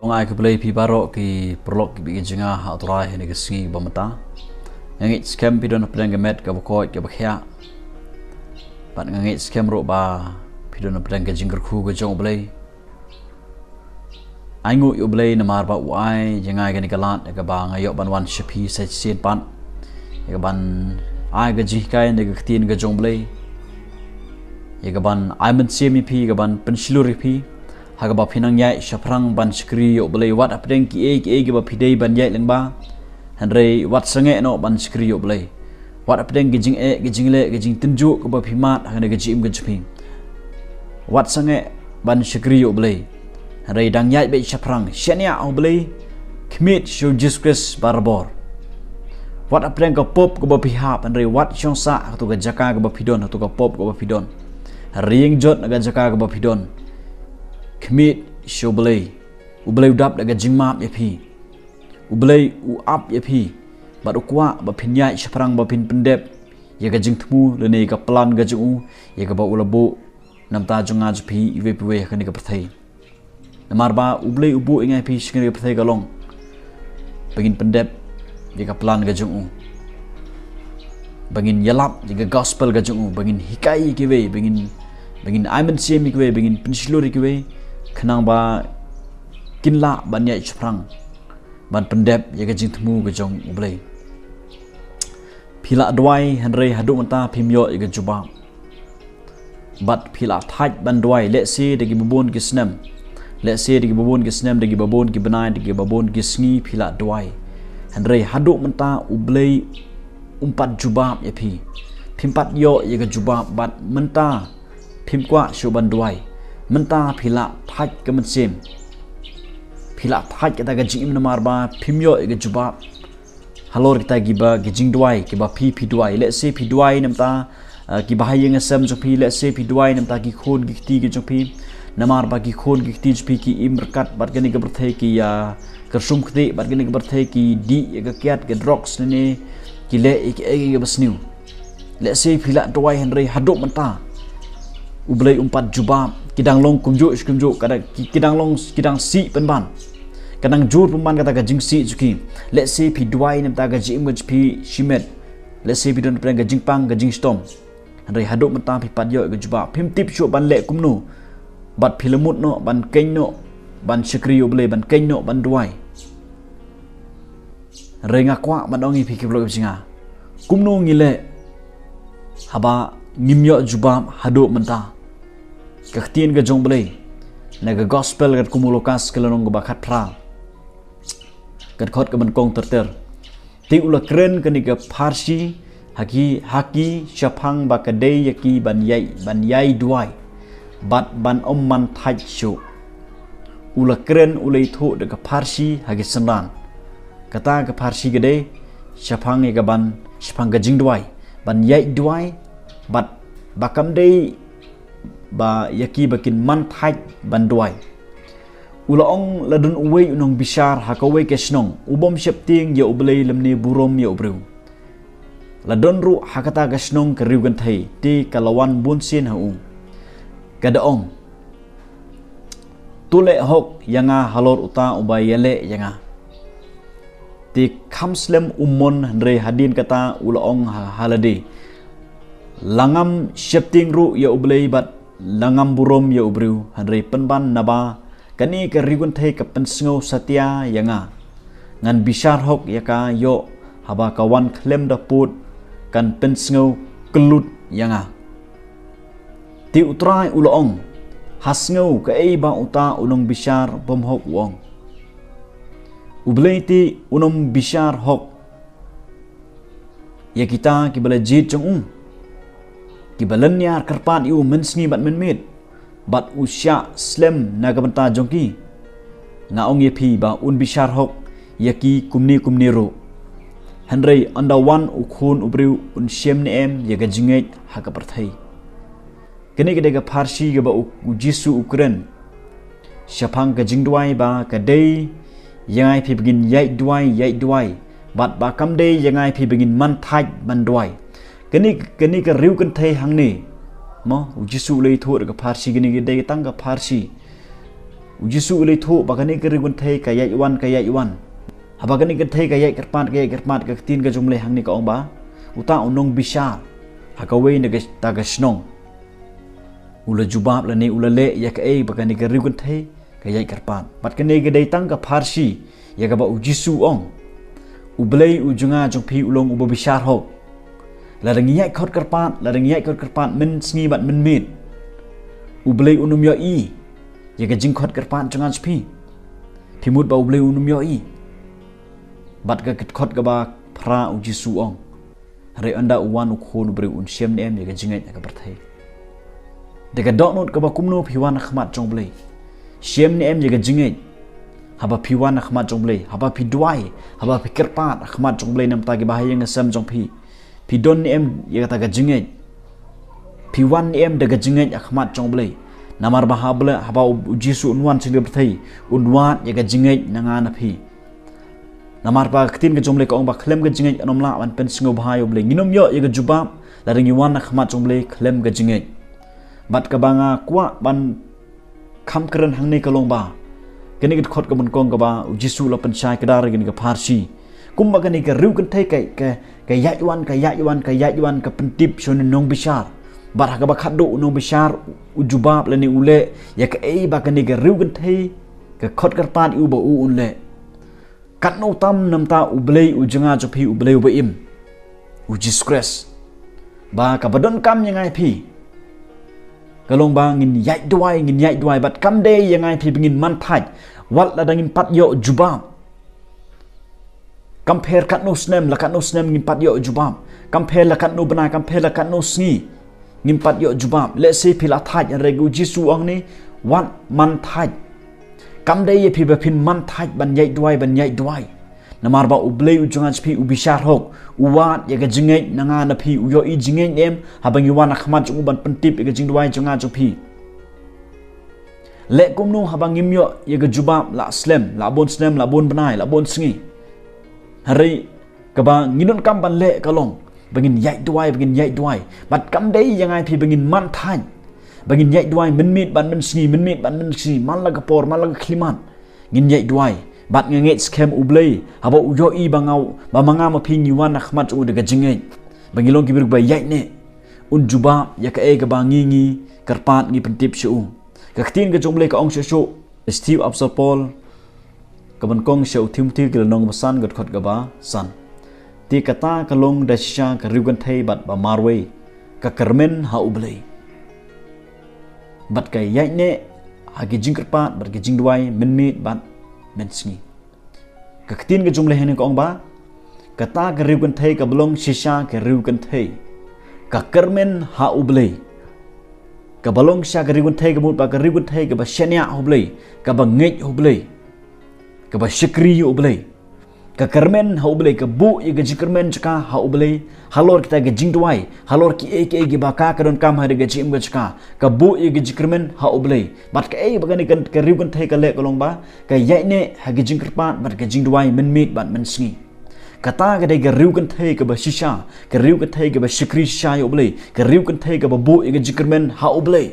Ngai ke play pi barok ki prolog ki bikin jengah aturai ni ke singi bamata. Ngit scam pi don pedang gemet ke bakut ke bakhya. Pat ngit scam ro ba pi don pedang ke jingkerku ke jong play. Aingu yo play na mar ba uai jengai ke ni kalat ke ba ngayok ban wan shapi sai sin pan. Ke ban ai ke jinghikai ni ke tin ke jong play. Ke ban ai men semi pi ke ban pensiluri pi. Haga ba pinang yai shaprang ban skri yo blay wat apdeng ki ba pidei ban yai leng ba hynrei wat sange no ban skri yo blay wat apdeng ki jing ki jingle ki jing tinju ko ba phimat hang ke jim ke jping wat sange ban skri yo blay hynrei dang yai be shaprang shania o blay kmit shu jiskes barbor wat apdeng ko pop ko ba phihap hynrei wat chong sa to ga jaka ko ba pidon to ga pop ko ba pidon ring jot ga jaka ko ba pidon Kmit shoblay ublay udap daga jingmap ya pi ublay uap ya pi bat ukwa ba phinyai shaprang ba phin pendep ya ga jingthmu lene ka plan ga ju ya ga ba ulabo namta junga ju pi ive piwe ka ni ka prthai namar ba ublay ubu ingai pi shingri ka prthai ga long bangin pendep ya ga plan ga ju bangin yalap ya ga gospel ga ju bangin hikai kiwe bangin aiman sim kiwe bangin pensiluri kiwe kenang ba kinla ban yai chaprang ban pendep ya ke jingtemu ke jong ublay phila duwai hynrei haduh mynta phim yo ya ke jubab bat phila thaj ban duwai le se de ki babon ki snam le se de ki babon ki snam de ki babon ki banai de ki babon ki sngi phila duwai hynrei haduh mynta ublay umpat jubab ya phi phimpat yo ya ke jubab bat mynta phim kwah ban duwai mynta phila thaj ke mensim phila thaj kita ga jing namar ba phim yo ke jubab halor kita giba ke jingduwai ke ba phi duwai let's say phi duwai namta ki bahai yang asam jo phi let's say phi duwai namta ki khon ki ti ke jo phi namar ba ki khon ki ti jo phi ki imrkat bat gani ke berthai ki ya kersum khti bat gani ke berthai ki di ke kiat ke drox ne ki le ke basniu let's say phila duwai hynrei haduh mynta ublay umpat jubab kidang long kumjo kada kidang long kidang si penban kadang jur penban kata ga jing si juki let's say pi duwai nam ta ga jing maj pi shimet let's say pi don pren ga jing pang ga jing stom hynrei haduh mynta pi padyo ga jubab phim tip shu ban le kumno bat philamut no ban keng no ban shikri ublay ban keng no ban duwai renga kwa ban ongi pi kiblo jinga kumno ngile haba ngimyo jubab haduh mynta kakhtien ga jong blay naga gospel gat kumulokas kelanong ga bakhat pra gat khot ga ban kong terter ti ula kren ga ni ga farsi haki shapang ba ka dei yaki ban yai duwai bat ban man thaj shu ula kren ulai thu de ga farsi hagi sandan kata ga farsi ga dei shapang ga ban shapang ga jingduwai ban yai duwai bat bakam dei ba yaki bakin man thaj ban duwai ula ong ladun uwei unong bishar hakawe kesnong ubom septing ya ublay lamni burom ya ubrew ladon ru hakata gasnong keriu gan thai ti kalawan bunsin hau kadaong tule hok yanga halor uta ubay yale yanga ti khamslem ummon hynrei hadin kata ula ong halade langam septing ru ya ublay bat langam burom ya ubrew hynrei penban naba kani ke rigun thai ka pensngau satya yanga ngan bishar hok yaka yo haba kawan klem da put kan pensngau kelut yanga ti utrai ulong hasngau ka ei ba uta unong bishar bom hok wong ublei ti unong bishar hok ya kita ki bala jit jong kibalan niar karpan iu mensni bat menmit bat usya slem naga benta jongki ngaong ye phi ba un bishar hok yaki kumni ro hynrei anda wan ukhun ubrew un shem ne em yaga jinget haka perthai kene gede ga farsi ga ba ujisu ukren shapang ga jingduwai ba ka dei yangai phi begin yai duwai bat ba kam dei yangai phi begin man thaj ban duwai kani ka riu kan thai hang ni mo ujisu lei thu ga farsi gini ge dei tang ga farsi ujisu ulai thu bagani ke rigun thei ka yai wan habagani ke thei ka yai kerpat ka tin ka jumle hangni ka ong ba uta unong bisa hakawei na ta ga snong ula jubab la ne ula le ya ka bagani ke rigun thei ka yai kerpat bat ka ne ge dai tang ka farsi ya ka ba ujisu ong ublei ujunga jongphi ulong ubo bisar ho la rangi khot kerpat min sngi bat min mit ublei unum yo i ya ka jing khot kerpat jangan spi timut ba ublei unum yo i bat ka khot ka ba phra ujisu ong re anda uwan ukhon ubrei un shem nem ya ka jingai ka berthai de ka donot ka ba kumno phiwan khmat jongblei shem nem ya ka jingai haba phiwan khmat jongblei haba phi duwai haba phi kerpat khmat jongblei nam ta ki bahaya ngasam jongphi phi don nem ya ta ka jingai phiwan nem de ka jingai khmat jongblei namar bahabla haba ujisu unwan sing berthai unwan ya ka jingai nanga na phi namar ba ktin ka jomle ka ong ba khlem ka jingai anomla wan pen singo bhayo ble nginom yo ya ka jubab la ring yuan khmat jomle khlem ka jingai bat ka banga kwah ban kham kran hangne ka long ba kani ka khot ka mun kong ka ba ujisu la pen chai ka dar gin ka farsi kum ba kani ka riu kan thai ka ya yuan ka pen tip shon nong bishar bat ka ba khadu nong bishar ujubab la ni ule ya ka ba kani ka riu kan thai ka khot ka pat u ba u un le kat no tam nam ta ublei ujanga jophi ublei ba im ujiskres ba ka badon kam yangai phi kalong ba ngin yai duwai bat kam de yangai phi bingin man thai wat la dangin pat yo jubab compare kat no snem ngin pat yo jubab compare la kat no bana compare la kat no sngi ngin pat yo jubab let's say phi la thai regu jisu ang ni wat man thai kam day ye phi ba phin man thai ban yai duwai namar ba ublei ujungan phi ubishar hok uwat ye ga jingai nanga na phi uyo i jingai nem habang yuwan khmat chung ban pentip ye ga jingduwai junga chung phi le kumno habang ngimyo ye ga jubab la slem la bon slem la bon banai la bon sngi hari ka ba nginon kam ban le kalong bangin yai duwai bat kam day yangai phi bangin man thai bangin yai duwai min mit ban min sngi man la kapor man la kliman ngin yai duwai bat nge scam ublei haba uyo i bangau ba manga ma phi yuan khmat u de ga jingai bangilong ki bir ba yai ne un jubab ya ka ga ba ngi karpat ngi pentip shu ka khtin ga jomle ka ong shu steve absapol ka ban kong shu thimthi ki nong basan gat khot ga ba san ti kata ka long da sha ka rigan thai bat ba marwe ka karmen ha ublei bat ka yai ne hagi jingkerpat bat ka jingduwai min bat men sngi ka ktin ga jumle hene ko ong ba kata ka riu kan thei ka blong shisha ka riu kan thei ka karmen ha ublei ka balong sha ka riu kan thei ka mut ba ka riu kan thei ka ba shania ublei ka ba ngej ublei ka ba shikri ublei ka karmen ha ublei ka bu ye ga jikarmen chaka ha ublei halor kita ga jingduwai halor ki ge ba ka don kam ha ga jim ga chaka ka bu ye ga jikarmen ha ublei bat ka bagani kan ka riu kan thei ka le kolong ba ka yai ne ha ga jingkarpat bat ka jingduwai min mit bat min sngi kata ga de ga riu kan thei ka ba shisha ka riu kan thei ka ba shikri sha ya ublei ka riu kan thei ka ba bu ye ga jikarmen ha ublei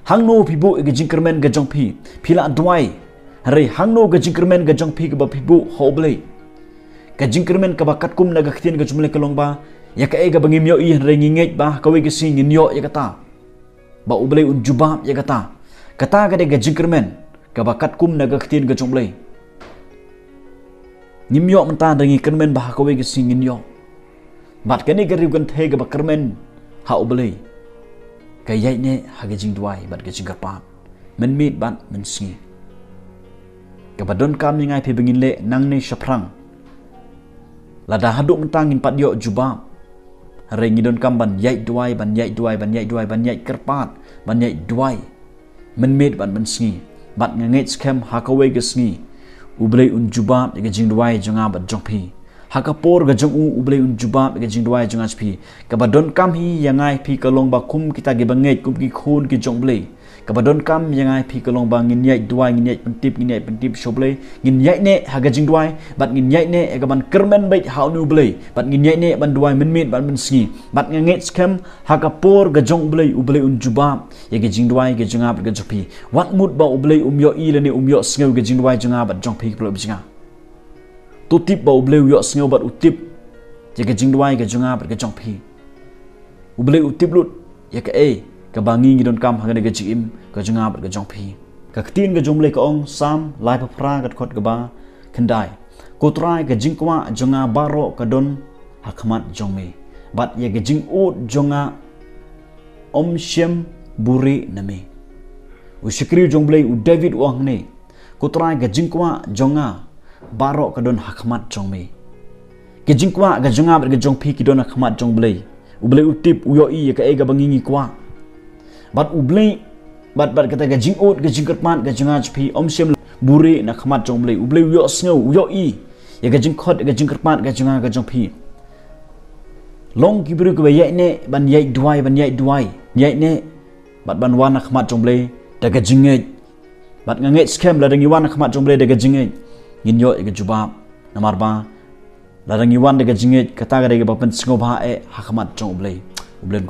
hangno phi bu ye ga jikarmen ga jong phi phila duwai hare hangno ga jingkermen ga jong phi ga ba phibu hoblei ga jingkermen ka ba katkum na ga khtin ga jumle kalong ba ya ka ga bangim yo i re ngingej ba ka we ga sing ngin yo ya kata ba ublei un jubab ya kata ga de ga jingkermen ka ba katkum na ga khtin ga jumle nim yo manta da ngi kermen ba ka we ga sing ngin yo bat ka ni ga riu kan the ga ba kermen ha ublei ka yai ne ha ga jingduwai bat ga jingkarpa men mit bat men sngi kabadon kam ngai phi bengin le nang nei shaprang lada haduh mentang in pat yo jubab re ngidon kam ban yai duwai ban yai kerpat ban yai duwai men met ban sngi bat ngai scam hakawe ge sngi ublei un jubab ge jingduwai jonga bat jongphi hakapor ge jong ublei un jubab ge jingduwai jonga phi kabadon kam hi yangai phi kalong ba kum kita ge bangai kum ki khun ki jongblei kabadon kam yangai phi kalong bang ngin yai duwai ngin yai pentip shoble ngin yai ne haga jingduwai bat ngin yai ne gaban kermen bait haunu blei bat ngin yai ne ban duwai min ban min sngi bat nganget skem haga por ga jong blei ublei un jubab ye ga jingduwai ga jungab ga jopi wat mut ba ublei yo i le ne yo sngew ga jingduwai jungab bat jong phi plo bijinga tu tip ba ublei yo sngew bat utip ye ga jingduwai ga jungab ga jong phi ublei utip lut ye ka ka bangi ngidon kam hagane ga jim ka jungab ga jong phi ka ktin ga jomle ka ong sam lai pa fra ga khot ga ba khandai ko trai ga jingkwa jonga baro ka don hakmat jongme bat ye ga jing ut jonga om shem buri name u shikri jongle u david wang ne ko trai ga jingkwa jonga baro ka don hakmat jongme ga jingkwa ga jungab ga jong phi ki don hakmat jongle ublei utip uyo i ka ga bangi kwa bat ublei bat kata ga jingot ga jingkerman ga junga chpi omsem buri na khmat jomblei ublei yo sngew yo i ya ga jingkhot ga jingkerman ga junga ga jongphi long kibru ga yai ne ban yai duwai yai ne bat ban wan na khmat jomblei da ga jingej bat nganget scam la dangi wan na khmat jomblei da ga jingej ngin yo ga jubab namar ba la dangi wan da ga jingej kata ga ba pen sngoba ha khmat jomblei ublem